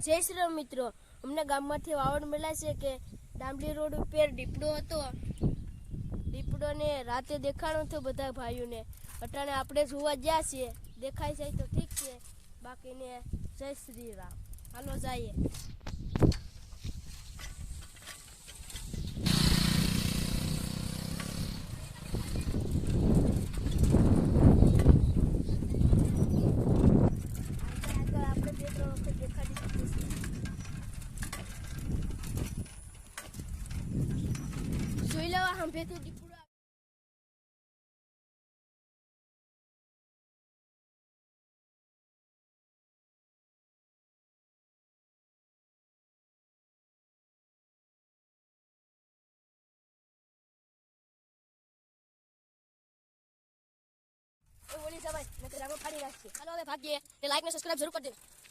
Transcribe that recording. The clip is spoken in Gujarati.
જય શ્રી રામ મિત્રો, અમને ગામમાંથી વાવડ મળ્યા છે કે ડામલી રોડ ઉપર દીપડો હતો. દીપડોને રાતે દેખાણો હતો બધા ભાઈઓને. અટાણે આપણે જોવા ગયા છીએ, દેખાય જાય તો ઠીક છે, બાકીને જય શ્રી રામ. હાલો જઈએ. જોઈ લેવા સાંભળેથી દીપડો ઓલી જવાય નકર આગળ ફાડી નાખશે. હાલો હવે ભાગીએ. લાઈક ને સબસ્ક્રાઇબ જરૂર કરી દેજો.